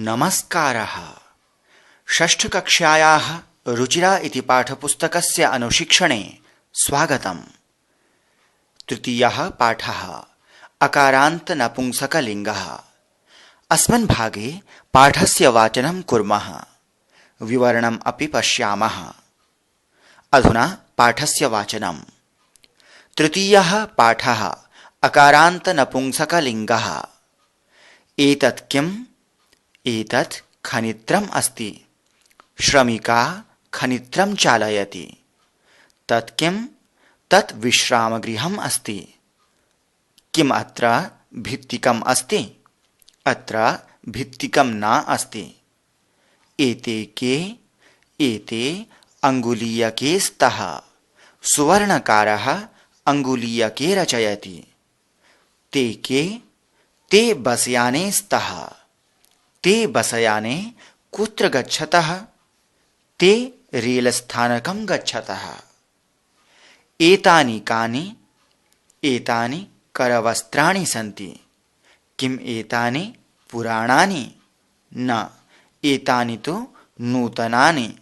नमस्कारः। षष्ठकक्ष्यायाः रुचिरा इति पाठपुस्तकस्य अनुशिक्षणे स्वागतम्। तृतीयः पाठः अकारान्त नपुंसकलिङ्गः। अस्मिन् भागे पाठस्य वाचनं कुर्मः, विवरणम् अपि पश्यामः। अधुना पाठस्य वाचनम्। तृतीयः पाठः अकारान्त नपुंसकलिङ्गः। एतत् किम्? एतत् खनित्रम् अस्ति। श्रमिका खनित्रं चालयति। तत् किम्? तत् विश्रामगृहम् अस्ति। किम् अत्र भित्तिकम् अस्ति? अत्र भित्तिकं न अस्ति। एते के? एते अङ्गुलीयके स्तः। सुवर्णकारः अङ्गुलीयके रचयति। ते के? ते बसयाने स्तः। ते बसयाने कुत्र गच्छतः? ते रेलस्थानकं गच्छतः। एतानि कानि? एतानि करवस्त्राणि सन्ति। किम् एतानि पुराणानि? न, एतानि तु नूतनानि।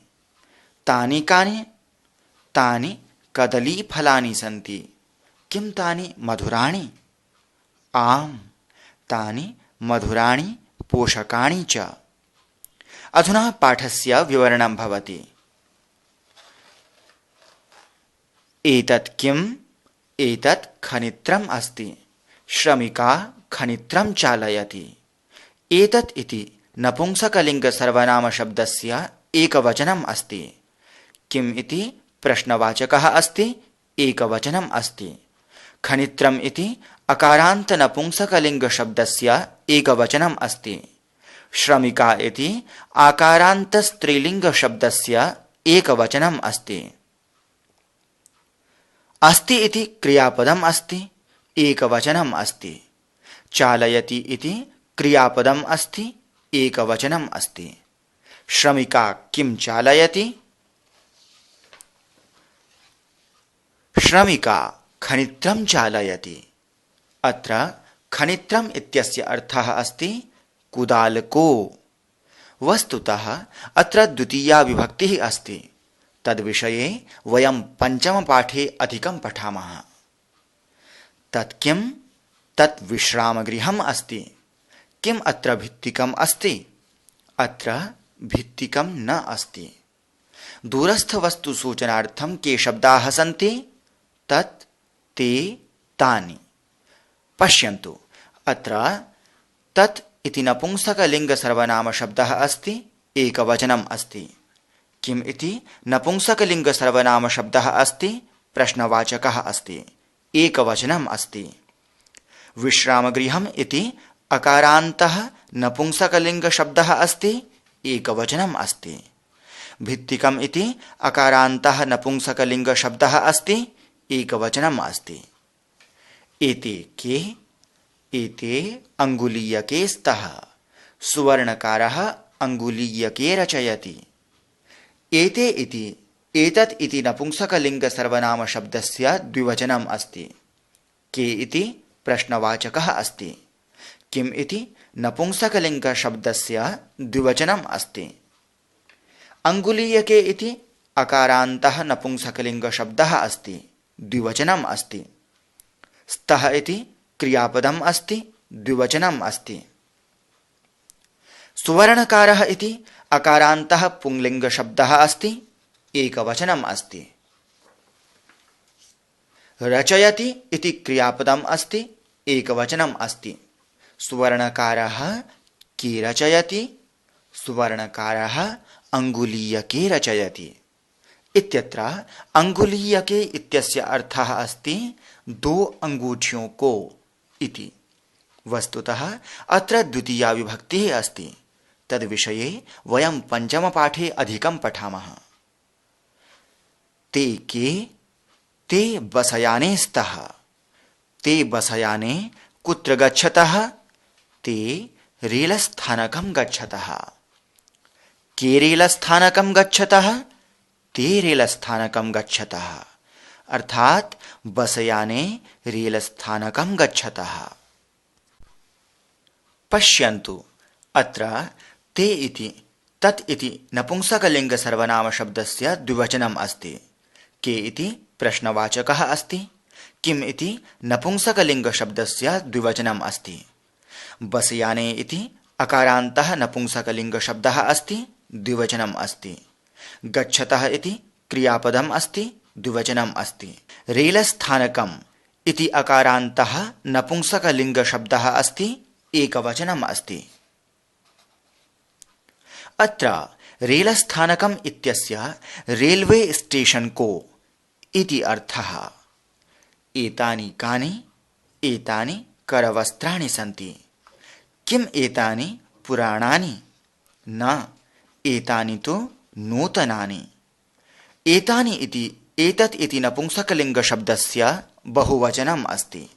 तानि कानि? तानि कदलीफलानि सन्ति। किं तानि मधुराणि? आम्, तानि मधुराणि पोषकाणि च। अधुना पाठस्य विवरणं भवति। एतत् किम्? एतत् खनित्रम् अस्ति। श्रमिका खनित्रं चालयति। एतत् इति नपुंसकलिङ्गसर्वनामशब्दस्य एकवचनम् अस्ति। किम् इति प्रश्नवाचकः अस्ति, एकवचनम् अस्ति। खनित्रम् इति अकारान्त नपुंसकलिङ्गशब्दस्य एकवचनम् अस्ति। श्रमिका इति आकारान्त स्त्रीलिङ्गशब्दस्य एकवचनम् अस्ति। अस्ति इति क्रियापदम् अस्ति, एकवचनम् अस्ति। चालयति इति क्रियापदम् अस्ति, एकवचनम् अस्ति। श्रमिका किं चालयति? श्रमिका खनित्रं चालयति। अत्र खनित्रम् इत्यस्य अर्थः अस्ति कुदालको। वस्तुतः अत्र द्वितीया विभक्तिः अस्ति। तद्विषये वयं पञ्चमपाठे अधिकं पठामः। तत् किम्? तत् विश्रामगृहम् अस्ति। किम् अत्र भित्तिकम् अस्ति? अत्र भित्तिकं न अस्ति। दूरस्थवस्तुसूचनार्थं के शब्दाः सन्ति? तत्, ते, तानि। पश्यन्तु, अत्र तत् इति नपुंसकलिङ्गसर्वनामशब्दः अस्ति, एकवचनम् अस्ति। किम् इति नपुंसकलिङ्गसर्वनामशब्दः अस्ति, प्रश्नवाचकः अस्ति, एकवचनम् अस्ति। विश्रामगृहम् इति अकारान्तः नपुंसकलिङ्गशब्दः अस्ति, एकवचनम् अस्ति। भित्तिकम् इति अकारान्तः नपुंसकलिङ्गशब्दः अस्ति, एकवचनम् अस्ति। एते के? एते अङ्गुलीयके स्तः। सुवर्णकारः अङ्गुलीयके रचयति। एते इति एतत् इति नपुंसकलिङ्गसर्वनामशब्दस्य द्विवचनम् अस्ति। के इति प्रश्नवाचकः अस्ति। किम् इति नपुंसकलिङ्गशब्दस्य द्विवचनम् अस्ति। अङ्गुलीयके इति अकारान्तः नपुंसकलिङ्गशब्दः अस्ति, द्विवचनम् अस्ति। स्तः इति क्रियापदम् अस्ति, द्विवचनम् अस्ति। सुवर्णकारः इति अकारान्तः पुंलिङ्गशब्दः अस्ति, एकवचनम् अस्ति। रचयति इति क्रियापदम् अस्ति, एकवचनम् अस्ति। सुवर्णकारः के रचयति? सुवर्णकारः अङ्गुलीयके रचयति। इत्यत्र अङ्गुलीयके इत्यस्य अर्थः अस्ति दो अंगूठियों को इति। वस्तुतः अत्र द्वितीया विभक्तिः अस्ति। तद्विषये वयं पञ्चमपाठे अधिकं पठामः। ते के? ते बसयाने स्तः। ते बसयाने कुत्र गच्छतः? ते रेलस्थानकं गच्छतः। के रेलस्थानकं गच्छतः? ते रेलस्थानकं गच्छतः। अर्थात बसयाने रेलस्थानकं गच्छतः। पश्यन्तु, अत्र ते इति तत् इति नपुंसकलिङ्ग सर्वनामशब्दस्य द्विवचनम् अस्ति। के इति प्रश्नवाचकः अस्ति। किम् इति नपुंसकलिङ्गशब्दस्य द्विवचनम् अस्ति। बसयाने इति अकारान्तः नपुंसकलिङ्गशब्दः अस्ति, द्विवचनम् अस्ति। गच्छतः इति क्रियापदम् अस्ति, द्विवचनम् अस्ति। रेलस्थानकम् इति अकारान्तः नपुंसकलिङ्गशब्दः अस्ति, एकवचनम् अस्ति। अत्र रेलस्थानकम् इत्यस्य रेल्वे स्टेशन को इति अर्थः। एतानि कानि? एतानि करवस्त्राणि सन्ति। किम् एतानि पुराणानि? न, एतानि तु नूतनानि। एतानि इति एतत् इति नपुंसकलिङ्गशब्दस्य बहुवचनम् अस्ति।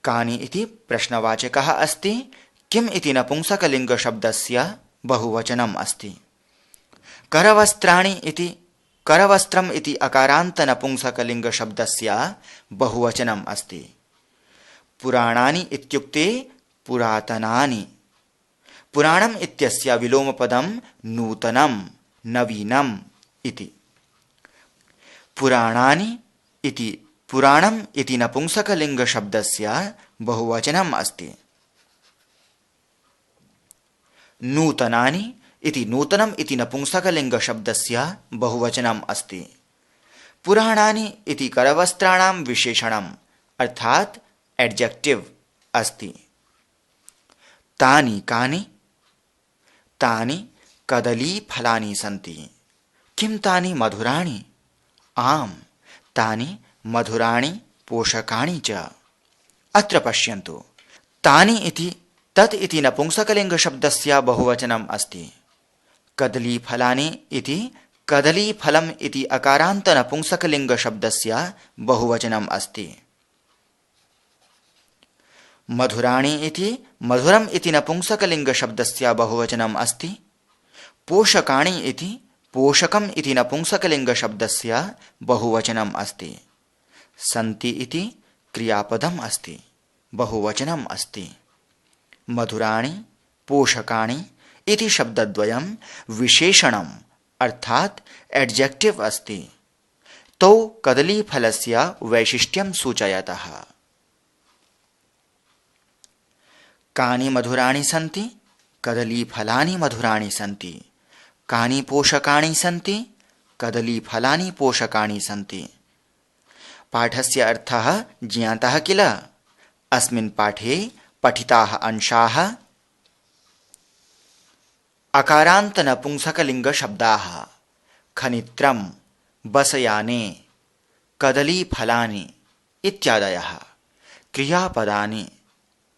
कानि इति प्रश्नवाचकः अस्ति। किम् इति नपुंसकलिङ्गशब्दस्य बहुवचनम् अस्ति। करवस्त्राणि इति करवस्त्रम् इति अकारान्त नपुंसकलिङ्गशब्दस्य बहुवचनम् अस्ति। पुराणानि इत्युक्ते पुरातनानि। पुराणम् इत्यस्य विलोमपदं नूतनं, नवीनम् इति। पुराणानि इति पुराणम् इति नपुंसकलिङ्गशब्दस्य बहुवचनम् अस्ति। नूतनानि इति नूतनम् इति नपुंसकलिङ्गशब्दस्य बहुवचनम् अस्ति। पुराणानि इति करवस्त्राणां विशेषणम् अर्थात् एडजेक्टिव अस्ति। तानि कानि? तानि कदलीफलानि सन्ति। किं तानि मधुराणि? आम्, तानि मधुराणि पोषकाणि च। अत्र पश्यन्तु, तानि इति तत् इति नपुंसकलिङ्गशब्दस्य बहुवचनम् अस्ति। कदलीफलानि इति कदलीफलम् इति अकारान्त नपुंसकलिङ्गशब्दस्य बहुवचनम् अस्ति। मधुराणि इति मधुरम् इति नपुंसकलिङ्गशब्दस्य बहुवचनम् अस्ति। पोषकाणि इति पोषकम् इति नपुंसकलिङ्गशब्दस्य बहुवचनम् अस्ति। सन्ति इति क्रियापदम् अस्ति, बहुवचनम् अस्ति। मधुराणि पोषकाणि इति शब्दद्वयं विशेषणम् अर्थात् एडजेक्टिव अस्ति। तौ कदलीफलस्य वैशिष्ट्यं सूचयतः। कानि मधुराणि सन्ति? कदलीफलानि मधुराणि सन्ति। कानि पोषकाणि सन्ति? कदलीफलानि पोषकाणि सन्ति। पाठस्य अर्थः ज्ञातः किल? अस्मिन् पाठे पठिताः अंशाः अकारान्त नपुंसकलिङ्गशब्दाः खनित्रं, बसयाने, कदलीफलानि इत्यादयः। क्रियापदानि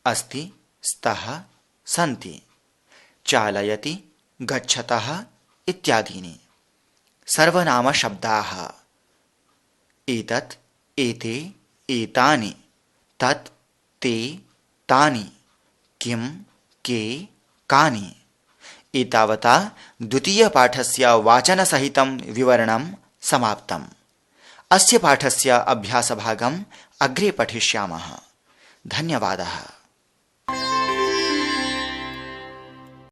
अस्ति, स्तः, सन्ति, चालयति, गच्छतः इत्यादीनि। सर्वनामशब्दाः एतत्, एते, एतानि, तत्, ते, तानि, किं, के, कानि। एतावता द्वितीयपाठस्य वाचनसहितं विवरणं समाप्तम्। अस्य पाठस्य अभ्यासभागम् अग्रे पठिष्यामः। धन्यवादः।